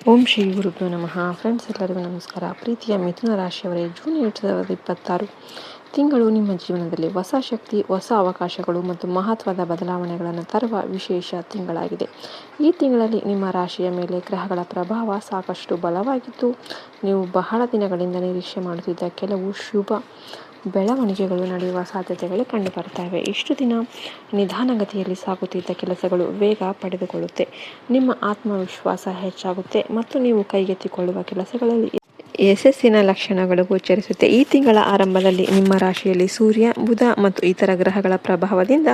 ಓಂ ಶ್ರೀ ಗುರುಭ್ಯೋ ನಮಃ. ಫ್ರೆಂಡ್ಸ್, ಎಲ್ಲರಿಗೂ ನಮಸ್ಕಾರ. ಪ್ರೀತಿಯ ಮಿಥುನ ರಾಶಿಯವರೇ, ಜೂನ್ 2026 ತಿಂಗಳು ನಿಮ್ಮ ಜೀವನದಲ್ಲಿ ಹೊಸ ಶಕ್ತಿ, ಹೊಸ ಅವಕಾಶಗಳು ಮತ್ತು ಮಹತ್ವದ ಬದಲಾವಣೆಗಳನ್ನು ತರುವ ವಿಶೇಷ ತಿಂಗಳಾಗಿದೆ. ಈ ತಿಂಗಳಲ್ಲಿ ನಿಮ್ಮ ರಾಶಿಯ ಮೇಲೆ ಗ್ರಹಗಳ ಪ್ರಭಾವ ಸಾಕಷ್ಟು ಬಲವಾಗಿದ್ದು, ನೀವು ಬಹಳ ದಿನಗಳಿಂದ ನಿರೀಕ್ಷೆ ಮಾಡುತ್ತಿದ್ದ ಕೆಲವು ಶುಭ ಬೆಳವಣಿಗೆಗಳು ನಡೆಯುವ ಸಾಧ್ಯತೆಗಳು ಕಂಡುಬರುತ್ತವೆ. ಇಷ್ಟು ದಿನ ನಿಧಾನಗತಿಯಲ್ಲಿ ಸಾಗುತ್ತಿದ್ದ ಕೆಲಸಗಳು ವೇಗ ಪಡೆದುಕೊಳ್ಳುತ್ತೆ. ನಿಮ್ಮ ಆತ್ಮವಿಶ್ವಾಸ ಹೆಚ್ಚಾಗುತ್ತೆ ಮತ್ತು ನೀವು ಕೈಗೆತ್ತಿಕೊಳ್ಳುವ ಕೆಲಸಗಳಲ್ಲಿ ಯಶಸ್ಸಿನ ಲಕ್ಷಣಗಳು ಗೋಚರಿಸುತ್ತೆ. ಈ ತಿಂಗಳ ಆರಂಭದಲ್ಲಿ ನಿಮ್ಮ ರಾಶಿಯಲ್ಲಿ ಸೂರ್ಯ, ಬುಧ ಮತ್ತು ಇತರ ಗ್ರಹಗಳ ಪ್ರಭಾವದಿಂದ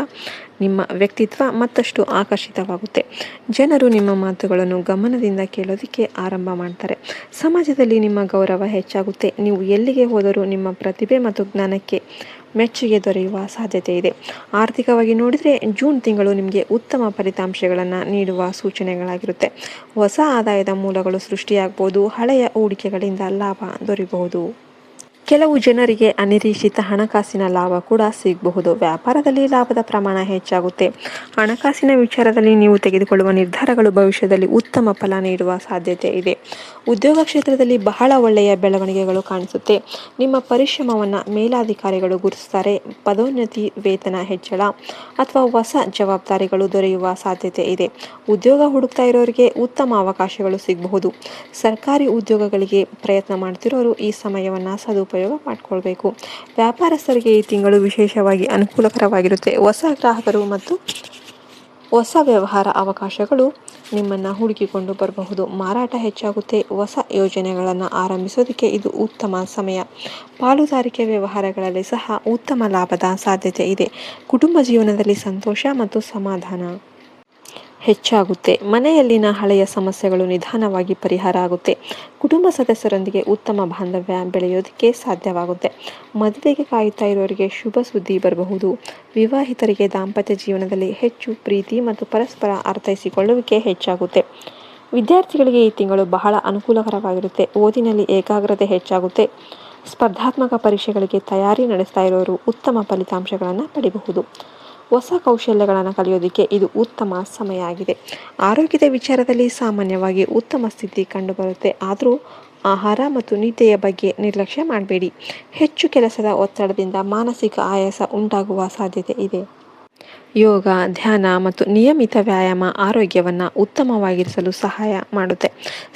ನಿಮ್ಮ ವ್ಯಕ್ತಿತ್ವ ಮತ್ತಷ್ಟು ಆಕರ್ಷಿತವಾಗುತ್ತೆ. ಜನರು ನಿಮ್ಮ ಮಾತುಗಳನ್ನು ಗಮನದಿಂದ ಕೇಳೋದಕ್ಕೆ ಆರಂಭ ಮಾಡ್ತಾರೆ. ಸಮಾಜದಲ್ಲಿ ನಿಮ್ಮ ಗೌರವ ಹೆಚ್ಚಾಗುತ್ತೆ. ನೀವು ಎಲ್ಲಿಗೆ ಹೋದರೂ ನಿಮ್ಮ ಪ್ರತಿಭೆ ಮತ್ತು ಜ್ಞಾನಕ್ಕೆ ಮೆಚ್ಚುಗೆ ದೊರೆಯುವ ಸಾಧ್ಯತೆ ಇದೆ. ಆರ್ಥಿಕವಾಗಿ ನೋಡಿದರೆ ಜೂನ್ ತಿಂಗಳು ನಿಮಗೆ ಉತ್ತಮ ಫಲಿತಾಂಶಗಳನ್ನು ನೀಡುವ ಸೂಚನೆಗಳಾಗಿರುತ್ತೆ. ಹೊಸ ಆದಾಯದ ಮೂಲಗಳು ಸೃಷ್ಟಿಯಾಗಬಹುದು. ಹಳೆಯ ಹೂಡಿಕೆಗಳಿಂದ ಲಾಭ ದೊರೆಯಬಹುದು. ಕೆಲವು ಜನರಿಗೆ ಅನಿರೀಕ್ಷಿತ ಹಣಕಾಸಿನ ಲಾಭ ಕೂಡ ಸಿಗಬಹುದು. ವ್ಯಾಪಾರದಲ್ಲಿ ಲಾಭದ ಪ್ರಮಾಣ ಹೆಚ್ಚಾಗುತ್ತೆ. ಹಣಕಾಸಿನ ವಿಚಾರದಲ್ಲಿ ನೀವು ತೆಗೆದುಕೊಳ್ಳುವ ನಿರ್ಧಾರಗಳು ಭವಿಷ್ಯದಲ್ಲಿ ಉತ್ತಮ ಫಲ ನೀಡುವ ಸಾಧ್ಯತೆ ಇದೆ. ಉದ್ಯೋಗ ಕ್ಷೇತ್ರದಲ್ಲಿ ಬಹಳ ಒಳ್ಳೆಯ ಬೆಳವಣಿಗೆಗಳು ಕಾಣಿಸುತ್ತೆ. ನಿಮ್ಮ ಪರಿಶ್ರಮವನ್ನು ಮೇಲಾಧಿಕಾರಿಗಳು ಗುರುತಿಸುತ್ತಾರೆ. ಪದೋನ್ನತಿ, ವೇತನ ಹೆಚ್ಚಳ ಅಥವಾ ಹೊಸ ಜವಾಬ್ದಾರಿಗಳು ದೊರೆಯುವ ಸಾಧ್ಯತೆ ಇದೆ. ಉದ್ಯೋಗ ಹುಡುಕ್ತಾ ಇರೋರಿಗೆ ಉತ್ತಮ ಅವಕಾಶಗಳು ಸಿಗಬಹುದು. ಸರ್ಕಾರಿ ಉದ್ಯೋಗಗಳಿಗೆ ಪ್ರಯತ್ನ ಮಾಡ್ತಿರೋರು ಈ ಸಮಯವನ್ನು ಸದುಪಯೋಗ ಮಾಡಿಕೊಳ್ಬೇಕು. ವ್ಯಾಪಾರಸ್ಥರಿಗೆ ಈ ತಿಂಗಳು ವಿಶೇಷವಾಗಿ ಅನುಕೂಲಕರವಾಗಿರುತ್ತೆ. ಹೊಸ ಗ್ರಾಹಕರು ಮತ್ತು ಹೊಸ ವ್ಯವಹಾರ ಅವಕಾಶಗಳು ನಿಮ್ಮನ್ನು ಹುಡುಕಿಕೊಂಡು ಬರಬಹುದು. ಮಾರಾಟ ಹೆಚ್ಚಾಗುತ್ತೆ. ಹೊಸ ಯೋಜನೆಗಳನ್ನು ಆರಂಭಿಸೋದಕ್ಕೆ ಇದು ಉತ್ತಮ ಸಮಯ. ಪಾಲುದಾರಿಕೆ ವ್ಯವಹಾರಗಳಲ್ಲಿ ಸಹ ಉತ್ತಮ ಲಾಭದ ಸಾಧ್ಯತೆ ಇದೆ. ಕುಟುಂಬ ಜೀವನದಲ್ಲಿ ಸಂತೋಷ ಮತ್ತು ಸಮಾಧಾನ ಹೆಚ್ಚಾಗುತ್ತೆ. ಮನೆಯಲ್ಲಿನ ಹಳೆಯ ಸಮಸ್ಯೆಗಳು ನಿಧಾನವಾಗಿ ಪರಿಹಾರ ಆಗುತ್ತೆ. ಕುಟುಂಬ ಸದಸ್ಯರೊಂದಿಗೆ ಉತ್ತಮ ಬಾಂಧವ್ಯ ಬೆಳೆಯೋದಕ್ಕೆ ಸಾಧ್ಯವಾಗುತ್ತೆ. ಮದುವೆಗೆ ಕಾಯುತ್ತಾ ಇರೋರಿಗೆ ಶುಭ ಸುದ್ದಿ ಬರಬಹುದು. ವಿವಾಹಿತರಿಗೆ ದಾಂಪತ್ಯ ಜೀವನದಲ್ಲಿ ಹೆಚ್ಚು ಪ್ರೀತಿ ಮತ್ತು ಪರಸ್ಪರ ಅರ್ಥೈಸಿಕೊಳ್ಳುವಿಕೆ ಹೆಚ್ಚಾಗುತ್ತೆ. ವಿದ್ಯಾರ್ಥಿಗಳಿಗೆ ಈ ತಿಂಗಳು ಬಹಳ ಅನುಕೂಲಕರವಾಗಿರುತ್ತೆ. ಓದಿನಲ್ಲಿ ಏಕಾಗ್ರತೆ ಹೆಚ್ಚಾಗುತ್ತೆ. ಸ್ಪರ್ಧಾತ್ಮಕ ಪರೀಕ್ಷೆಗಳಿಗೆ ತಯಾರಿ ನಡೆಸ್ತಾ ಇರೋರು ಉತ್ತಮ ಫಲಿತಾಂಶಗಳನ್ನು ಪಡೆಯಬಹುದು. ಹೊಸ ಕೌಶಲ್ಯಗಳನ್ನು ಕಲಿಯೋದಕ್ಕೆ ಇದು ಉತ್ತಮ ಸಮಯ ಆಗಿದೆ. ಆರೋಗ್ಯದ ವಿಚಾರದಲ್ಲಿ ಸಾಮಾನ್ಯವಾಗಿ ಉತ್ತಮ ಸ್ಥಿತಿ ಕಂಡುಬರುತ್ತೆ. ಆದರೂ ಆಹಾರ ಮತ್ತು ನಿದ್ದೆಯ ಬಗ್ಗೆ ನಿರ್ಲಕ್ಷ್ಯ ಮಾಡಬೇಡಿ. ಹೆಚ್ಚು ಕೆಲಸದ ಒತ್ತಡದಿಂದ ಮಾನಸಿಕ ಆಯಾಸ ಉಂಟಾಗುವ ಸಾಧ್ಯತೆ ಇದೆ. ಯೋಗ, ಧ್ಯಾನ ಮತ್ತು ನಿಯಮಿತ ವ್ಯಾಯಾಮ ಆರೋಗ್ಯವನ್ನು ಉತ್ತಮವಾಗಿರಿಸಲು ಸಹಾಯ ಮಾಡುತ್ತೆ.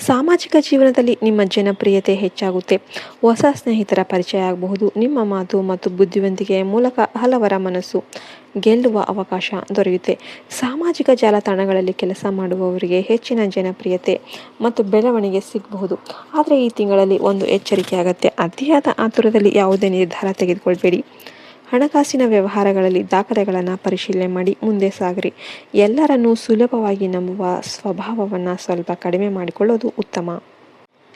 ಸಾಮಾಜಿಕ ಜೀವನದಲ್ಲಿ ನಿಮ್ಮ ಜನಪ್ರಿಯತೆ ಹೆಚ್ಚಾಗುತ್ತೆ. ಹೊಸ ಸ್ನೇಹಿತರ ಪರಿಚಯ ಆಗಬಹುದು. ನಿಮ್ಮ ಮಾತು ಮತ್ತು ಬುದ್ಧಿವಂತಿಕೆಯ ಮೂಲಕ ಹಲವರ ಮನಸ್ಸು ಗೆಲ್ಲುವ ಅವಕಾಶ ದೊರೆಯುತ್ತೆ. ಸಾಮಾಜಿಕ ಜಾಲತಾಣಗಳಲ್ಲಿ ಕೆಲಸ ಮಾಡುವವರಿಗೆ ಹೆಚ್ಚಿನ ಜನಪ್ರಿಯತೆ ಮತ್ತು ಬೆಳವಣಿಗೆ ಸಿಗಬಹುದು. ಆದರೆ ಈ ತಿಂಗಳಲ್ಲಿ ಒಂದು ಎಚ್ಚರಿಕೆ ಅಗತ್ಯ. ಅತಿಯಾದ ಆತುರದಲ್ಲಿ ಯಾವುದೇ ನಿರ್ಧಾರ ತೆಗೆದುಕೊಳ್ಬೇಡಿ. ಹಣಕಾಸಿನ ವ್ಯವಹಾರಗಳಲ್ಲಿ ದಾಖಲೆಗಳನ್ನು ಪರಿಶೀಲನೆ ಮಾಡಿ ಮುಂದೆ ಸಾಗಿರಿ. ಎಲ್ಲರನ್ನೂ ಸುಲಭವಾಗಿ ನಂಬುವ ಸ್ವಭಾವವನ್ನು ಸ್ವಲ್ಪ ಕಡಿಮೆ ಮಾಡಿಕೊಳ್ಳೋದು ಉತ್ತಮ.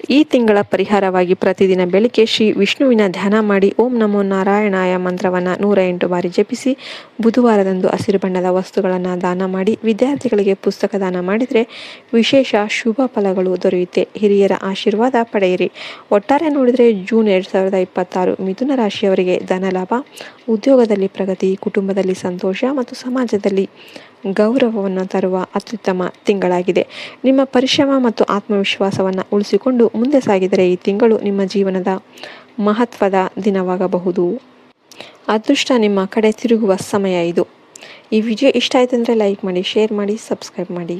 ಈ ತಿಂಗಳ ಪರಿಹಾರವಾಗಿ ಪ್ರತಿದಿನ ಬೆಳಿಗ್ಗೆ ಶ್ರೀ ವಿಷ್ಣುವಿನ ಧ್ಯಾನ ಮಾಡಿ ಓಂ ನಮೋ ನಾರಾಯಣಾಯ ಮಂತ್ರವನ್ನು 108 ಬಾರಿ ಜಪಿಸಿ. ಬುಧವಾರದಂದು ಹಸಿರು ಬಣ್ಣದ ವಸ್ತುಗಳನ್ನು ದಾನ ಮಾಡಿ. ವಿದ್ಯಾರ್ಥಿಗಳಿಗೆ ಪುಸ್ತಕ ದಾನ ಮಾಡಿದರೆ ವಿಶೇಷ ಶುಭ ಫಲಗಳು ದೊರೆಯುತ್ತೆ. ಹಿರಿಯರ ಆಶೀರ್ವಾದ ಪಡೆಯಿರಿ. ಒಟ್ಟಾರೆ ನೋಡಿದರೆ ಜೂನ್ 2026 ಮಿಥುನ ರಾಶಿಯವರಿಗೆ ಧನಲಾಭ, ಉದ್ಯೋಗದಲ್ಲಿ ಪ್ರಗತಿ, ಕುಟುಂಬದಲ್ಲಿ ಸಂತೋಷ ಮತ್ತು ಸಮಾಜದಲ್ಲಿ ಗೌರವವನ್ನು ತರುವ ಅತ್ಯುತ್ತಮ ತಿಂಗಳಾಗಿದೆ. ನಿಮ್ಮ ಪರಿಶ್ರಮ ಮತ್ತು ಆತ್ಮವಿಶ್ವಾಸವನ್ನು ಉಳಿಸಿಕೊಂಡು ಮುಂದೆ ಸಾಗಿದರೆ ಈ ತಿಂಗಳು ನಿಮ್ಮ ಜೀವನದ ಮಹತ್ವದ ದಿನವಾಗಬಹುದು. ಅದೃಷ್ಟ ನಿಮ್ಮ ಕಡೆ ತಿರುಗುವ ಸಮಯ ಇದು. ಈ ವಿಡಿಯೋ ಇಷ್ಟ ಆಯ್ತು ಅಂದರೆ ಲೈಕ್ ಮಾಡಿ, ಶೇರ್ ಮಾಡಿ, ಸಬ್ಸ್ಕ್ರೈಬ್ ಮಾಡಿ.